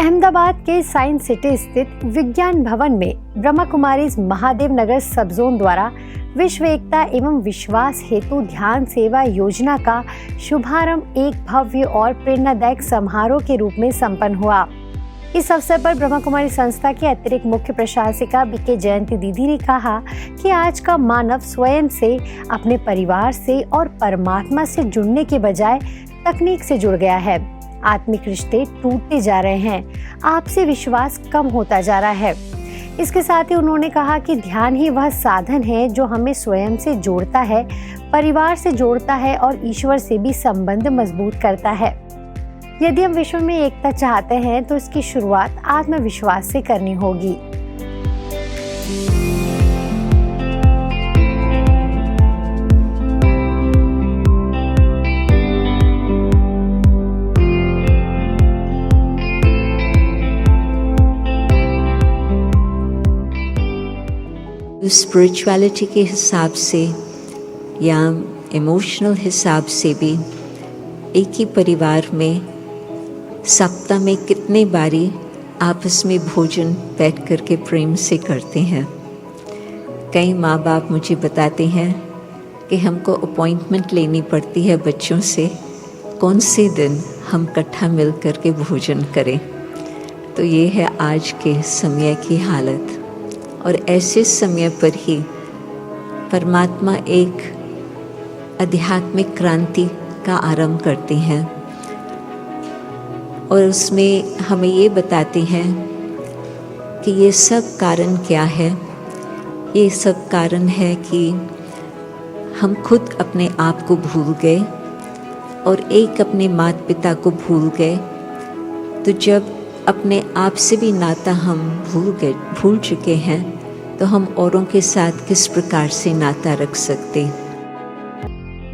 अहमदाबाद के science city स्थित विज्ञान भवन में ब्रह्मा कुमारीज महादेव नगर सब जोन द्वारा विश्व एकता एवं विश्वास हेतु ध्यान सेवा योजना का शुभारंभ एक भव्य और प्रेरणादायक समारोह के रूप में संपन्न हुआ। इस अवसर पर ब्रह्मा कुमारी संस्था की अतिरिक्त मुख्य प्रशासिका बीके जयंती दीदी ने कहा कि आज का मानव स्वयं से, अपने परिवार से और परमात्मा से जुड़ने के बजाय तकनीक से जुड़ गया है। आत्मिक रिश्ते टूटते जा रहे हैं, आपसी विश्वास कम होता जा रहा है। इसके साथ ही उन्होंने कहा कि ध्यान ही वह साधन है जो हमें स्वयं से जोड़ता है, परिवार से जोड़ता है और ईश्वर से भी संबंध मजबूत करता है। यदि हम विश्व में एकता चाहते हैं तो इसकी शुरुआत आत्मविश्वास से करनी होगी। स्पिरिचुअलिटी के हिसाब से या इमोशनल हिसाब से भी एक ही परिवार में सप्ताह में कितने बारी आपस में भोजन बैठ कर के प्रेम से करते हैं। कई माँ बाप मुझे बताते हैं कि हमको अपॉइंटमेंट लेनी पड़ती है बच्चों से, कौन से दिन हम इकट्ठा मिल कर के भोजन करें। तो ये है आज के समय की हालत, और ऐसे समय पर ही परमात्मा एक आध्यात्मिक क्रांति का आरंभ करते हैं और उसमें हमें ये बताते हैं कि ये सब कारण क्या है। ये सब कारण है कि हम खुद अपने आप को भूल गए और एक अपने माता पिता को भूल गए। तो जब अपने आप से भी नाता हम भूल चुके हैं तो हम औरों के साथ किस प्रकार से नाता रख सकते।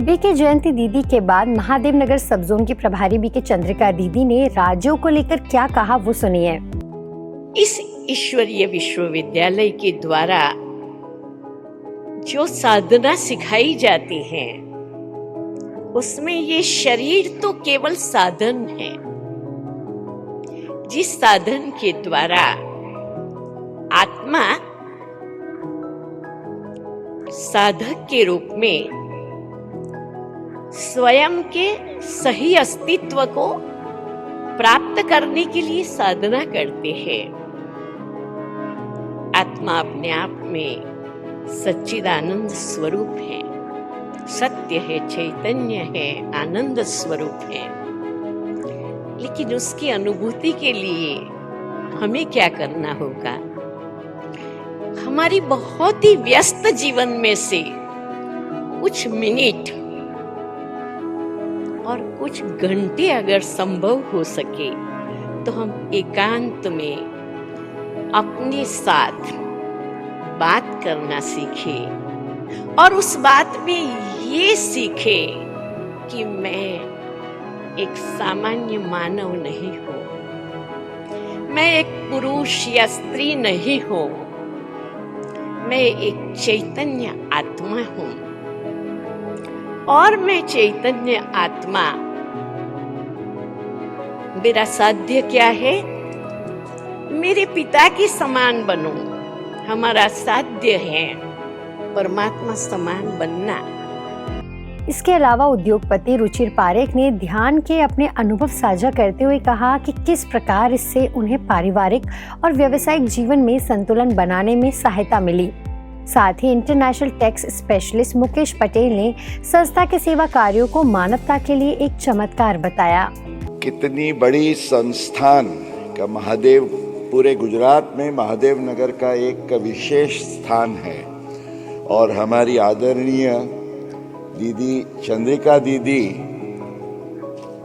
बीके जयंती दीदी के बाद महादेव नगर सब जोन की प्रभारी बीके चंद्रिका दीदी ने राज्यों को लेकर क्या कहा वो सुनिए। इस ईश्वरीय विश्वविद्यालय के द्वारा जो साधना सिखाई जाती है उसमें ये शरीर तो केवल साधन है, जिस साधन के द्वारा आत्मा साधक के रूप में स्वयं के सही अस्तित्व को प्राप्त करने के लिए साधना करते हैं। आत्मा अपने आप में सच्चिदानंद स्वरूप है, सत्य है, चैतन्य है, आनंद स्वरूप है। लेकिन उसकी अनुभूति के लिए हमें क्या करना होगा? हमारी बहुत ही व्यस्त जीवन में से कुछ मिनट और कुछ घंटे अगर संभव हो सके तो हम एकांत में अपने साथ बात करना सीखें और उस बात में ये सीखें कि मैं एक सामान्य मानव नहीं हूँ, मैं एक पुरुष या स्त्री नहीं हूँ, मैं एक चैतन्य आत्मा हूँ और मैं चैतन्य आत्मा, मेरा साध्य क्या है? मेरे पिता के समान बनूं। हमारा साध्य है परमात्मा समान बनना। इसके अलावा उद्योगपति रुचिर पारेख ने ध्यान के अपने अनुभव साझा करते हुए कहा कि किस प्रकार इससे उन्हें पारिवारिक और व्यावसायिक जीवन में संतुलन बनाने में सहायता मिली। साथ ही international tax specialist Mukesh Patel ने संस्था के सेवा कार्यों को मानवता के लिए एक चमत्कार बताया। कितनी बड़ी संस्थान का महादेव, पूरे गुजरात में महादेव नगर का एक विशेष स्थान है और हमारी आदरणीय दीदी चंद्रिका दीदी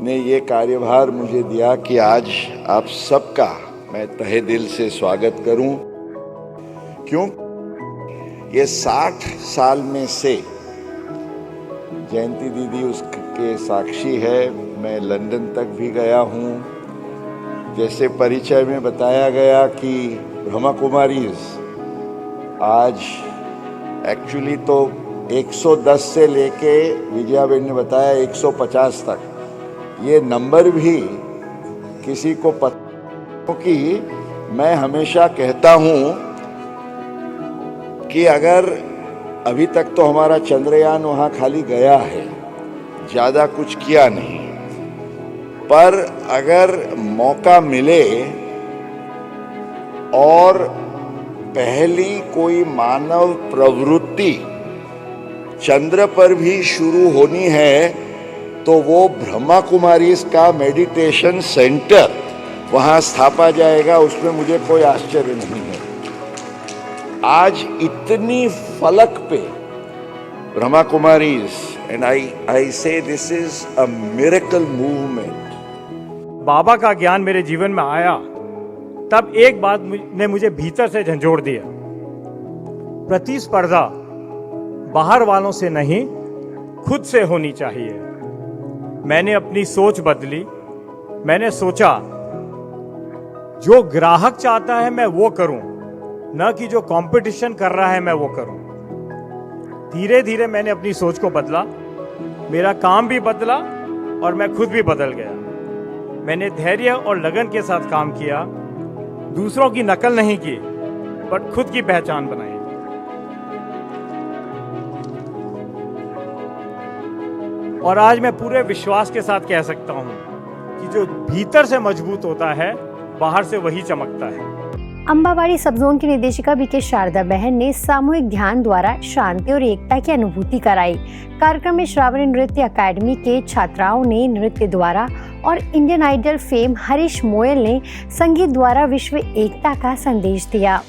ने ये कार्यभार मुझे दिया कि आज आप सबका मैं तहे दिल से स्वागत करूं। क्यों? ये 60 साल में से जयंती दीदी उसके साक्षी है। मैं लंदन तक भी गया हूँ। जैसे परिचय में बताया गया कि ब्रह्मा कुमारीज आज एक्चुअली तो 110 से लेके विजयाबेन ने बताया 150 तक, ये नंबर भी किसी को पता क्योंकि मैं हमेशा कहता हूं कि अगर अभी तक तो हमारा चंद्रयान वहां खाली गया है, ज्यादा कुछ किया नहीं, पर अगर मौका मिले और पहली कोई मानव प्रवृत्ति चंद्र पर भी शुरू होनी है तो वो ब्रह्मा कुमारीज का मेडिटेशन सेंटर वहां स्थापा जाएगा, उसमें मुझे कोई आश्चर्य नहीं है। आज इतनी फलक पे Brahma Kumaris, and I say this is a miracle movement. बाबा का ज्ञान मेरे जीवन में आया तब एक बात ने मुझे भीतर से झंझोड़ दिया। प्रतिस्पर्धा बाहर वालों से नहीं, खुद से होनी चाहिए। मैंने अपनी सोच बदली। मैंने सोचा जो ग्राहक चाहता है मैं वो करूं, न कि जो कंपटीशन कर रहा है मैं वो करूं। धीरे धीरे मैंने अपनी सोच को बदला, मेरा काम भी बदला और मैं खुद भी बदल गया। मैंने धैर्य और लगन के साथ काम किया, दूसरों की नकल नहीं की, बट खुद की पहचान बनाई। और आज मैं पूरे विश्वास के साथ कह सकता हूं कि जो भीतर से मजबूत होता है बाहर से वही चमकता है। अम्बावाड़ी सब जोन की निदेशिका बीके शारदा बहन ने सामूहिक ध्यान द्वारा शांति और एकता की अनुभूति कराई। कार्यक्रम में श्रावणी नृत्य अकादमी के छात्राओं ने नृत्य द्वारा और Indian Idol fame Harish Moyal ने संगीत द्वारा विश्व एकता का संदेश दिया।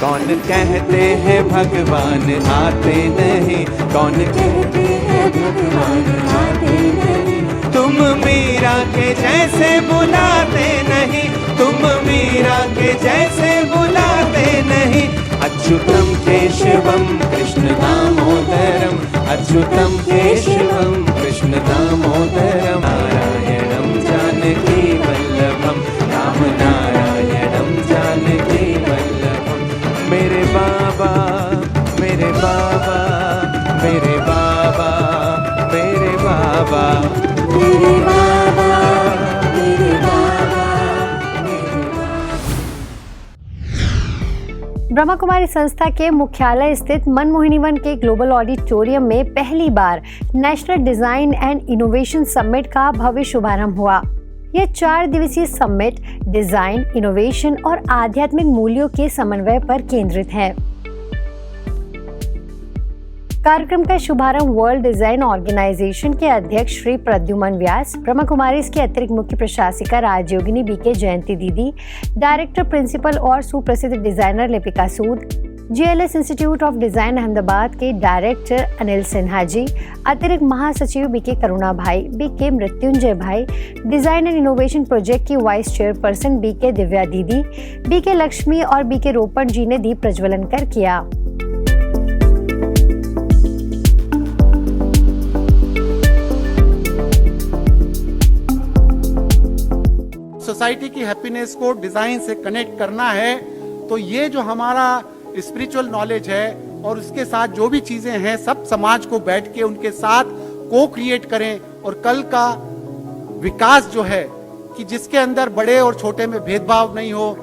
कौन कहते हैं भगवान आते नहीं, कौन कहते हैं भगवान आते नहीं, तुम मीरा के जैसे बुलाते नहीं, तुम मीरा के जैसे बुलाते नहीं। अच्युतम केशवम कृष्ण दामोदरम, अच्युतम केशवम कृष्ण दामोदरम, नारायणम जानकी वल्लभम, राम नारायणम जानकी वल्लभम। मेरे बाबा, मेरे बाबा, मेरे बाबा, मेरे बाबा, मेरे बाबा, मेरे बाबा। ब्रह्मा कुमारी संस्था के मुख्यालय स्थित मनमोहिनी वन के ग्लोबल ऑडिटोरियम में पहली बार national design and innovation summit का भव्य शुभारंभ हुआ। यह 4 दिवसीय समिट डिजाइन, इनोवेशन और आध्यात्मिक मूल्यों के समन्वय पर केंद्रित है। कार्यक्रम का शुभारंभ वर्ल्ड डिजाइन ऑर्गेनाइजेशन के अध्यक्ष श्री प्रद्युमन व्यास, ब्रह्मा कुमारीज के अतिरिक्त मुख्य प्रशासिका राजयोगिनी बीके जयंती दीदी, डायरेक्टर प्रिंसिपल और सुप्रसिद्ध designer Lipika Sood, GLS institute of design Ahmedabad के डायरेक्टर अनिल सिन्हा जी, अतिरिक्त महासचिव बीके करुणा भाई, बीके मृत्युंजय भाई, डिजाइन एंड इनोवेशन प्रोजेक्ट की वाइस चेयरपर्सन बीके दिव्या दीदी, बीके लक्ष्मी और बीके रोपण जी ने दीप प्रज्वलन कर किया। सोसाइटी की हैप्पीनेस को डिजाइन से कनेक्ट करना है, तो ये जो हमारा स्पिरिचुअल नॉलेज है और उसके साथ जो भी चीजें हैं सब समाज को बैठ के उनके साथ को क्रिएट करें। और कल का विकास जो है कि जिसके अंदर बड़े और छोटे में भेदभाव नहीं हो,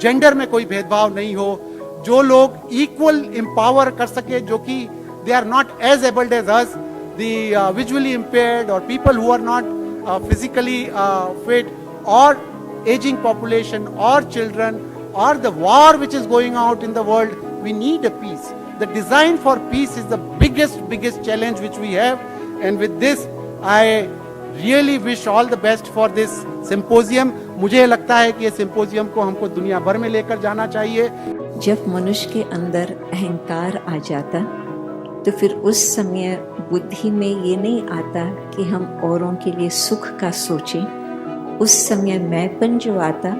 जेंडर में कोई भेदभाव नहीं हो, जो लोग इक्वल एम्पावर कर सके, जो कि they are not as abled as us, the visually impaired और people who are not physically fit, or aging population, or children, or the war which is going out in the world. We need a peace. The design for peace is the biggest challenge which we have, and with this I really wish all the best for this symposium. मुझे लगता है कि ये symposium को हमको दुनिया भर में लेकर जाना चाहिए। जब मनुष्य के अंदर अहंकार आ जाता तो फिर उस समय बुद्धि में ये नहीं आता कि हम औरों के लिए सुख का सोचें। उस समय मैंपन जो आता,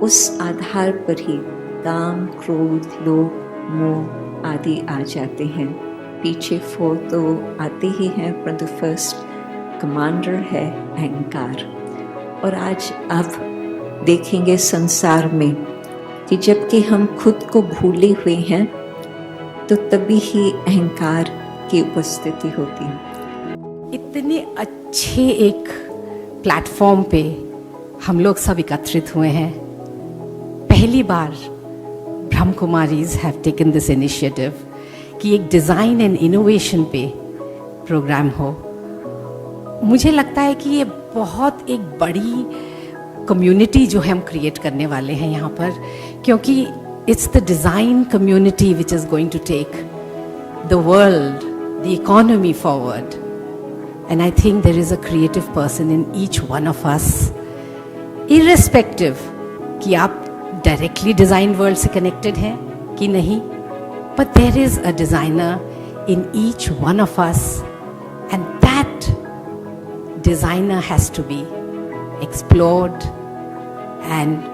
उस आधार पर ही काम, क्रोध, लोभ, मोह आदि आ जाते हैं। पीछे 4 तो आते ही हैं, परंतु फर्स्ट कमांडर है अहंकार। और आज आप देखेंगे संसार में कि जबकि हम खुद को भूले हुए हैं तो तभी ही अहंकार की उपस्थिति होती है। इतने अच्छे एक प्लेटफॉर्म पे हम लोग सब एकत्रित हुए हैं। पहली बार ब्रह्म Kumaris have taken this initiative कि एक डिज़ाइन एंड इनोवेशन पे प्रोग्राम हो। मुझे लगता है कि ये बहुत एक बड़ी कम्युनिटी जो है हम क्रिएट करने वाले हैं यहाँ पर, क्योंकि it's the design community which is going to take the world, the economy forward. And I think there is a creative person in each one of us, irrespective कि आप डायरेक्टली डिज़ाइन वर्ल्ड से connected हैं कि नहीं, but there is a designer in each one of us, and that designer has to be explored, and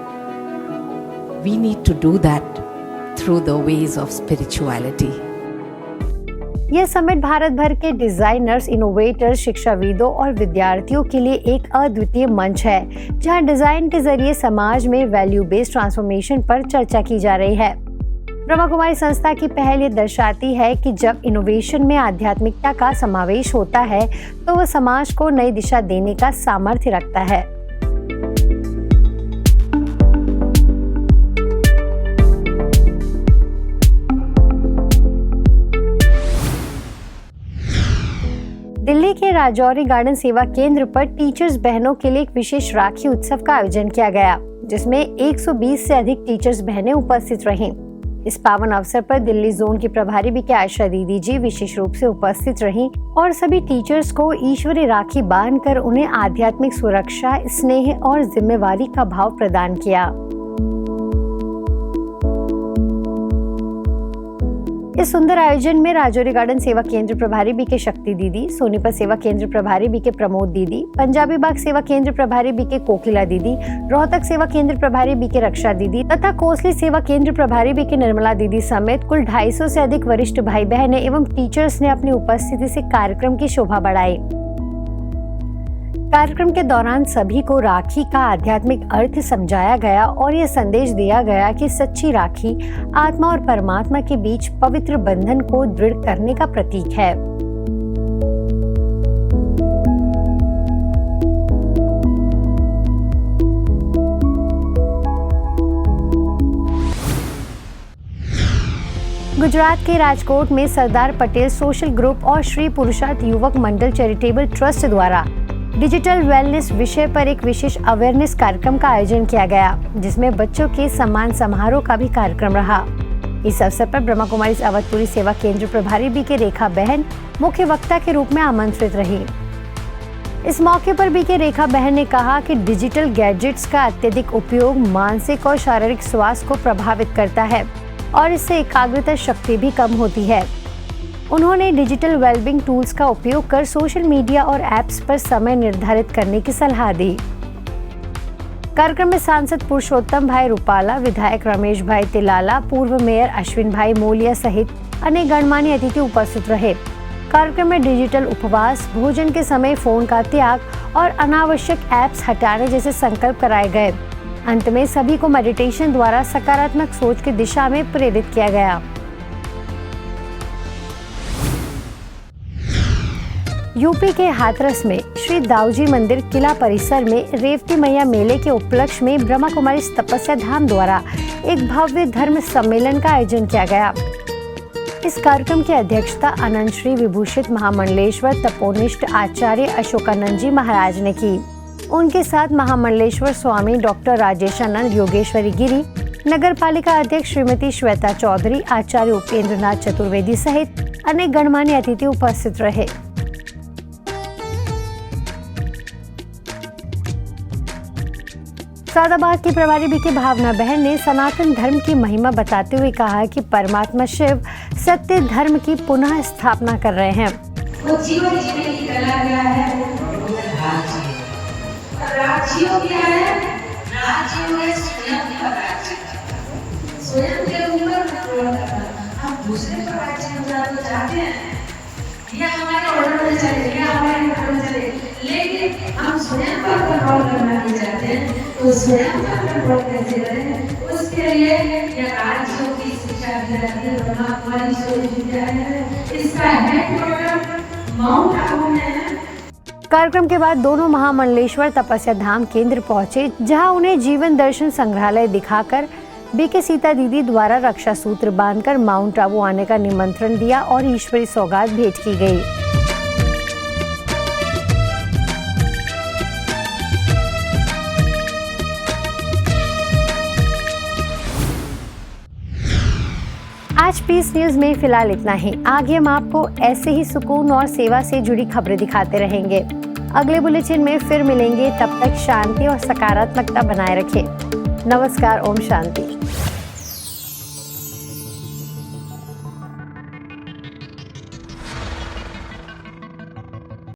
we need to do that through the ways of spirituality. यह summit Bharat भर के designers, innovators, शिक्षाविदों और विद्यार्थियों के लिए एक अद्वितीय मंच है, जहां डिजाइन के जरिए समाज में वैल्यू बेस्ड ट्रांसफॉर्मेशन पर चर्चा की जा रही है। ब्रह्मा कुमारी संस्था की पहल ये दर्शाती है कि जब इनोवेशन में आध्यात्मिकता का समावेश होता है तो वह समाज को नई दिशा देने का सामर्थ्य रखता है। दिल्ली के राजौरी गार्डन सेवा केंद्र पर टीचर्स बहनों के लिए एक विशेष राखी उत्सव का आयोजन किया गया, जिसमें 120 से अधिक टीचर्स बहनें उपस्थित रहीं। इस पावन अवसर पर दिल्ली जोन की प्रभारी बीके आयशा दीदी जी विशेष रूप से उपस्थित रहीं और सभी टीचर्स को ईश्वरी राखी बांधकर उन्हें आध्यात्मिक सुरक्षा, स्नेह और जिम्मेवारी का भाव प्रदान किया। इस सुंदर आयोजन में राजौरी गार्डन सेवा केंद्र प्रभारी बीके शक्ति दीदी, सोनीपत सेवा केंद्र प्रभारी बीके प्रमोद दीदी, पंजाबी बाग सेवा केंद्र प्रभारी बीके कोकिला दीदी, रोहतक सेवा केंद्र प्रभारी बीके रक्षा दीदी तथा कोसली सेवा केंद्र प्रभारी बीके निर्मला दीदी समेत कुल 250 से अधिक वरिष्ठ भाई बहनें एवं टीचर्स ने अपनी उपस्थिति से कार्यक्रम की शोभा बढ़ाई। कार्यक्रम के दौरान सभी को राखी का आध्यात्मिक अर्थ समझाया गया और यह संदेश दिया गया कि सच्ची राखी आत्मा और परमात्मा के बीच पवित्र बंधन को दृढ़ करने का प्रतीक है। गुजरात के राजकोट में सरदार पटेल सोशल ग्रुप और श्री पुरुषार्थ युवक मंडल चैरिटेबल ट्रस्ट द्वारा डिजिटल वेलनेस विषय पर एक विशेष अवेयरनेस कार्यक्रम का आयोजन किया गया, जिसमें बच्चों के सम्मान समारोह का भी कार्यक्रम रहा। इस अवसर पर ब्रह्मा कुमारी अवधपुरी सेवा केंद्र प्रभारी बीके रेखा बहन मुख्य वक्ता के रूप में आमंत्रित रही। इस मौके पर बीके रेखा बहन ने कहा कि डिजिटल गैजेट्स का अत्यधिक उपयोग मानसिक और शारीरिक स्वास्थ्य को प्रभावित करता है और इससे एकाग्रता शक्ति भी कम होती है। उन्होंने डिजिटल वेलबिंग टूल्स का उपयोग कर सोशल मीडिया और ऐप्स पर समय निर्धारित करने की सलाह दी। कार्यक्रम में सांसद पुरुषोत्तम भाई रूपाला, विधायक रमेश भाई तिलाला, पूर्व मेयर अश्विन भाई मोलिया सहित अनेक गणमान्य अतिथि उपस्थित रहे। कार्यक्रम में डिजिटल उपवास, भोजन के समय फोन का त्याग और अनावश्यक ऐप्स हटाने जैसे संकल्प कराए गए। अंत में सभी को मेडिटेशन द्वारा सकारात्मक सोच की दिशा में प्रेरित किया गया। यूपी के हाथरस में श्री दाऊजी मंदिर किला परिसर में रेवती मैया मेले के उपलक्ष्य में ब्रह्मा कुमारी तपस्या धाम द्वारा एक भव्य धर्म सम्मेलन का आयोजन किया गया। इस कार्यक्रम की अध्यक्षता अनंत श्री विभूषित महामंडलेश्वर तपोनिष्ठ आचार्य अशोकानंद जी महाराज ने की। उनके साथ महामंडलेश्वर स्वामी डॉक्टर राजेशानंद योगेश्वरी गिरी, नगर पालिका अध्यक्ष श्रीमती श्वेता चौधरी, आचार्य उपेंद्र नाथ चतुर्वेदी सहित अनेक गणमान्य अतिथि उपस्थित रहे। सादाबाद की प्रभारी बीके भावना बहन ने सनातन धर्म की महिमा बताते हुए कहा कि परमात्मा शिव सत्य धर्म की पुनः स्थापना कर रहे हैं। वो जीवन जीने की कला क्या है? राज्य। राज्यों क्या है? राज्यों में स्वयं का राज्य। स्वयं के ऊपर हम दूसरे पर राज्य करना तो चाहते हैं, या हमारे ऑर्डर में चले, या हमारे ऑर्डर में चले, लेकिन हम स्वयं पर कंट्रोल करना नहीं चाहते हैं। तो स्वयं पर कंट्रोल कैसे करें? उसके लिए यह राज्यों की शिक्षा दी जाती है। ब्रह्मा कुमारी विद्यालय है, इसका हेडक्वार्टर माउंट आबू में है। कार्यक्रम के बाद दोनों महामंडलेश्वर तपस्या धाम केंद्र पहुंचे, जहां उन्हें जीवन दर्शन संग्रहालय दिखाकर बीके सीता दीदी द्वारा रक्षा सूत्र बांधकर माउंट आबू आने का निमंत्रण दिया और ईश्वरी सौगात भेंट की गई। आज पीस न्यूज में फिलहाल इतना ही। आगे हम आपको ऐसे ही सुकून और सेवा से जुड़ी खबरें दिखाते रहेंगे। अगले बुलेटिन में फिर मिलेंगे, तब तक शांति और सकारात्मकता बनाए रखें। नमस्कार, ओम शांति।